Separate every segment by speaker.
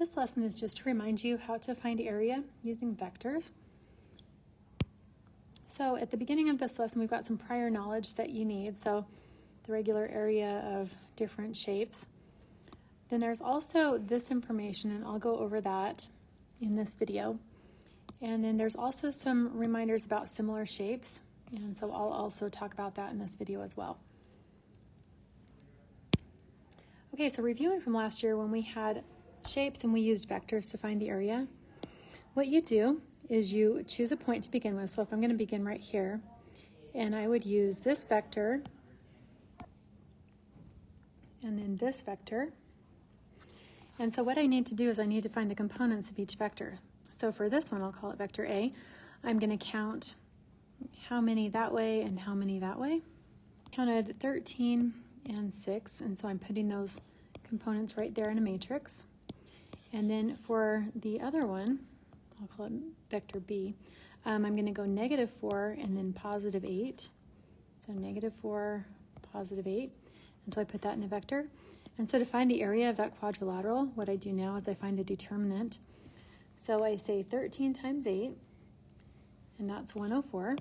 Speaker 1: This lesson is just to remind you how to find area using vectors. So at the beginning of this lesson, we've got some prior knowledge that you need. So the regular area of different shapes. Then there's also this information, and I'll go over that in this video. And then there's also some reminders about similar shapes. And so I'll also talk about that in this video as well. Okay, so reviewing from last year when we had shapes and we used vectors to find the area, what you do is you choose a point to begin with. So if I'm going to begin right here, and I would use this vector and then this vector. And so what I need to do is I need to find the components of each vector. So for this one, I'll call it vector A. I'm going to count how many that way and how many that way. Counted 13 and 6, and so I'm putting those components right there in a matrix. And then for the other one, I'll call it vector B, I'm going to go -4 and then +8. So -4, +8. And so I put that in a vector. And so to find the area of that quadrilateral, what I do now is I find the determinant. So I say 13 times 8, and that's 104.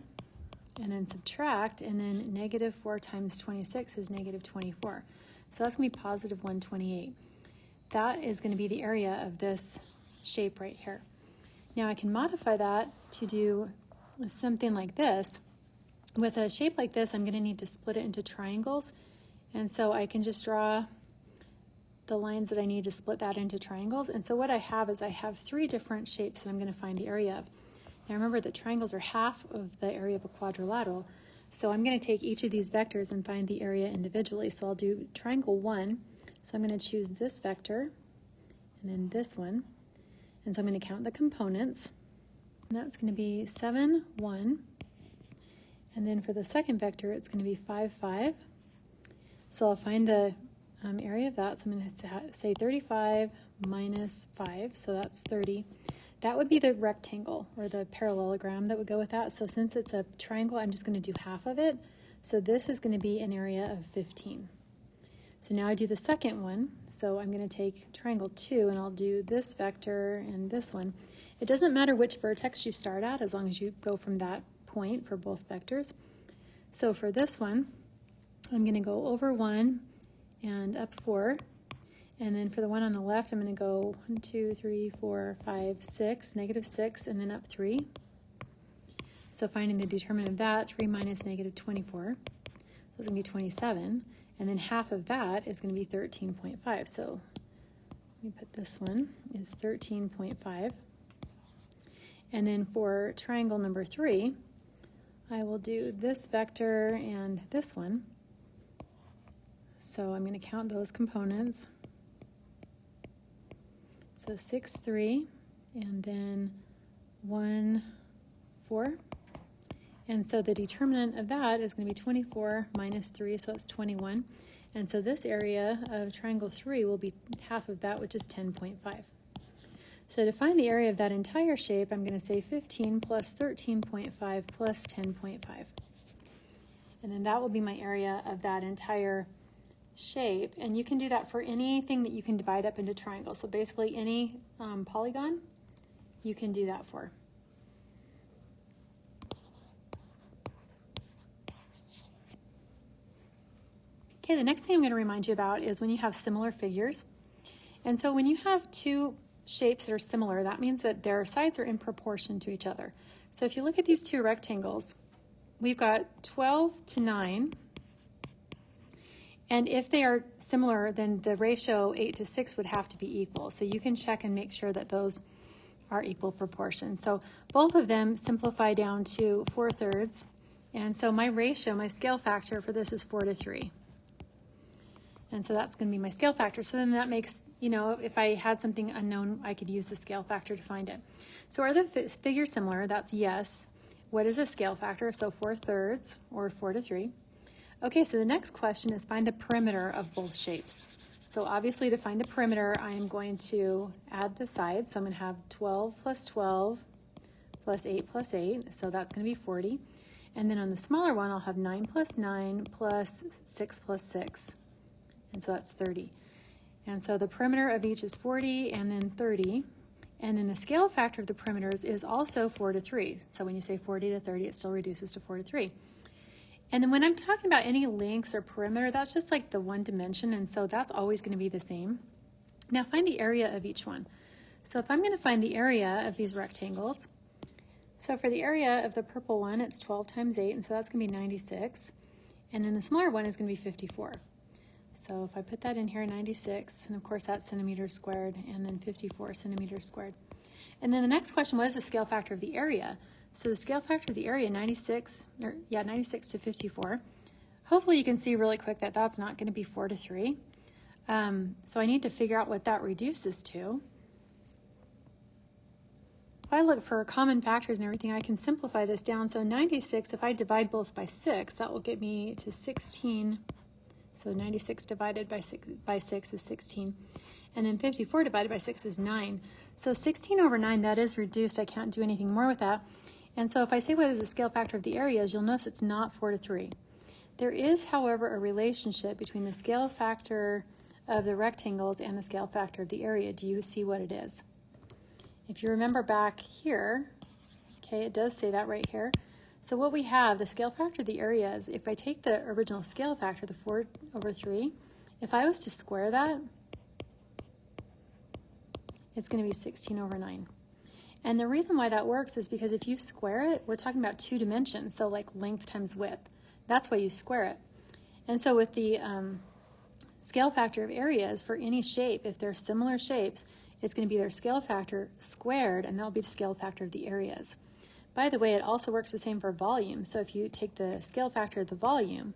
Speaker 1: And then subtract, and then -4 times 26 is -24. So that's going to be +128. That is going to be the area of this shape right here. Now I can modify that to do something like this. With a shape like this, I'm going to need to split it into triangles. And so I can just draw the lines that I need to split that into triangles. And so what I have is I have 3 different shapes that I'm going to find the area of. Now remember that triangles are half of the area of a quadrilateral. So I'm going to take each of these vectors and find the area individually. So I'll do triangle 1. So I'm going to choose this vector and then this one. And so I'm going to count the components. And that's going to be 7, 1. And then for the second vector, it's going to be 5, 5. So I'll find the area of that. So I'm going to say 35 minus 5. So that's 30. That would be the rectangle or the parallelogram that would go with that. So since it's a triangle, I'm just going to do half of it. So this is going to be an area of 15. So now I do the second one. So I'm going to take triangle 2 and I'll do this vector and this one. It doesn't matter which vertex you start at as long as you go from that point for both vectors. So for this one, I'm going to go over 1 and up 4. And then for the one on the left, I'm going to go 1, 2, 3, 4, 5, 6, -6, and then up 3. So finding the determinant of that, 3 minus -24, that's going to be 27. And then half of that is going to be 13.5. So let me put this one is 13.5. And then for triangle number 3, I will do this vector and this one. So I'm going to count those components. So 6, 3, and then 1, 4. And so the determinant of that is going to be 24 minus 3, so it's 21. And so this area of triangle 3 will be half of that, which is 10.5. So to find the area of that entire shape, I'm going to say 15 plus 13.5 plus 10.5. And then that will be my area of that entire shape, and you can do that for anything that you can divide up into triangles. So basically any polygon you can do that for. Okay, the next thing I'm going to remind you about is when you have similar figures. And so when you have 2 shapes that are similar, that means that their sides are in proportion to each other. So if you look at these 2 rectangles, we've got 12 to 9. And if they are similar, then the ratio 8 to 6 would have to be equal. So you can check and make sure that those are equal proportions. So both of them simplify down to 4/3. And so my ratio, my scale factor for this is 4 to 3. And so that's going to be my scale factor. So then that makes, if I had something unknown, I could use the scale factor to find it. So are the figures similar? That's yes. What is a scale factor? So 4/3 or 4 to 3. Okay, so the next question is find the perimeter of both shapes. So obviously to find the perimeter, I am going to add the sides. So I'm going to have 12 plus 12 plus 8 plus 8. So that's going to be 40. And then on the smaller one, I'll have 9 plus 9 plus 6 plus 6. And so that's 30. And so the perimeter of each is 40 and then 30. And then the scale factor of the perimeters is also 4 to 3. So when you say 40 to 30, it still reduces to 4 to 3. And then when I'm talking about any lengths or perimeter, that's just like the one dimension, and so that's always going to be the same. Now find the area of each one. So if I'm going to find the area of these rectangles, so for the area of the purple one, it's 12 times 8, and so that's going to be 96. And then the smaller one is going to be 54. So if I put that in here, 96, and of course that's centimeters squared, and then 54 centimeters squared. And then the next question, what is the scale factor of the area? So the scale factor of the area, 96 to 54. Hopefully you can see really quick that that's not going to be 4 to 3. So I need to figure out what that reduces to. If I look for common factors and everything, I can simplify this down. So 96, if I divide both by 6, that will get me to 16. So 96 divided by 6 is 16. And then 54 divided by 6 is 9. So 16 over 9, that is reduced. I can't do anything more with that. And so if I say what is the scale factor of the areas, you'll notice it's not 4 to 3. There is, however, a relationship between the scale factor of the rectangles and the scale factor of the area. Do you see what it is? If you remember back here, okay, it does say that right here. So what we have, the scale factor of the areas, if I take the original scale factor, the 4 over 3, if I was to square that, it's going to be 16 over 9. And the reason why that works is because if you square it, we're talking about 2 dimensions, so like length times width. That's why you square it. And so with the scale factor of areas for any shape, if they're similar shapes, it's going to be their scale factor squared, and that'll be the scale factor of the areas. By the way, it also works the same for volume. So if you take the scale factor of the volume,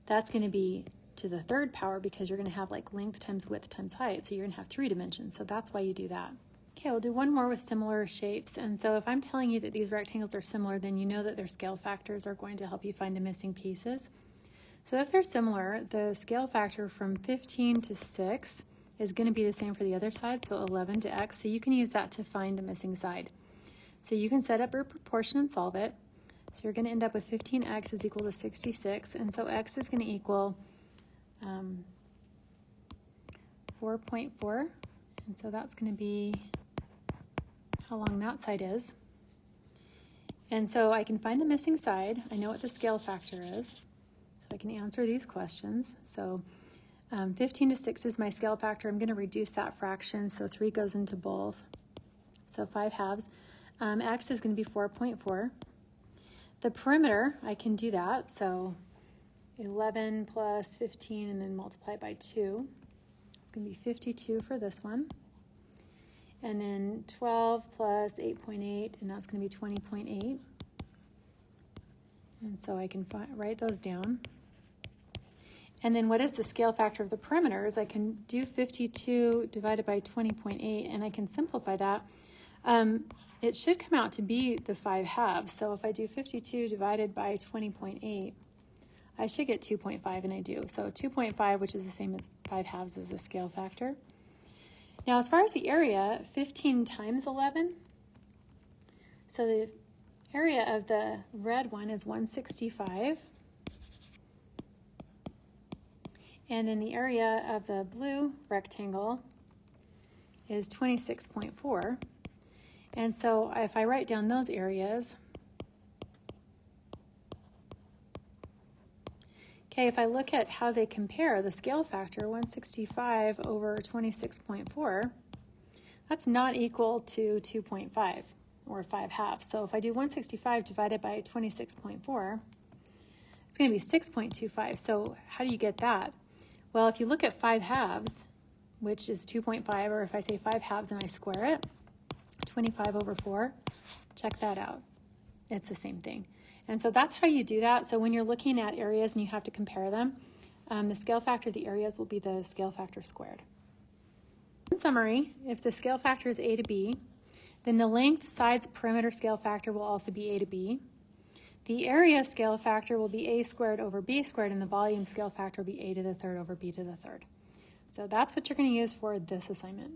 Speaker 1: that's going to be to the 3rd power because you're going to have like length times width times height. So you're going to have 3 dimensions. So that's why you do that. Okay, we'll do one more with similar shapes. And so if I'm telling you that these rectangles are similar, then you know that their scale factors are going to help you find the missing pieces. So if they're similar, the scale factor from 15 to 6 is going to be the same for the other side, so 11 to x. So you can use that to find the missing side. So you can set up your proportion and solve it. So you're going to end up with 15x is equal to 66, and so x is going to equal 4.4, and so that's going to be how long that side is. And so I can find the missing side. I know what the scale factor is, so I can answer these questions. So 15 to 6 is my scale factor. I'm going to reduce that fraction, so 3 goes into both. So 5 halves. X is going to be 4.4. The perimeter, I can do that. So 11 plus 15 and then multiply it by 2. It's going to be 52 for this one. And then 12 plus 8.8, and that's going to be 20.8. And so I can write those down. And then what is the scale factor of the perimeters? I can do 52 divided by 20.8, and I can simplify that. It should come out to be the 5 halves. So if I do 52 divided by 20.8, I should get 2.5, and I do. So 2.5, which is the same as 5 halves, is a scale factor. Now, as far as the area, 15 times 11. So the area of the red one is 165. And then the area of the blue rectangle is 26.4. And so if I write down those areas, okay, if I look at how they compare, the scale factor, 165 over 26.4, that's not equal to 2.5 or 5 halves. So if I do 165 divided by 26.4, it's going to be 6.25. So how do you get that? Well, if you look at 5 halves, which is 2.5, or if I say 5 halves and I square it, 25 over 4, check that out. It's the same thing. And so that's how you do that. So when you're looking at areas and you have to compare them, the scale factor of the areas will be the scale factor squared. In summary, if the scale factor is a to b, then the length, sides, perimeter scale factor will also be a to b. The area scale factor will be a squared over b squared, and the volume scale factor will be a to the 3rd over b to the 3rd. So that's what you're going to use for this assignment.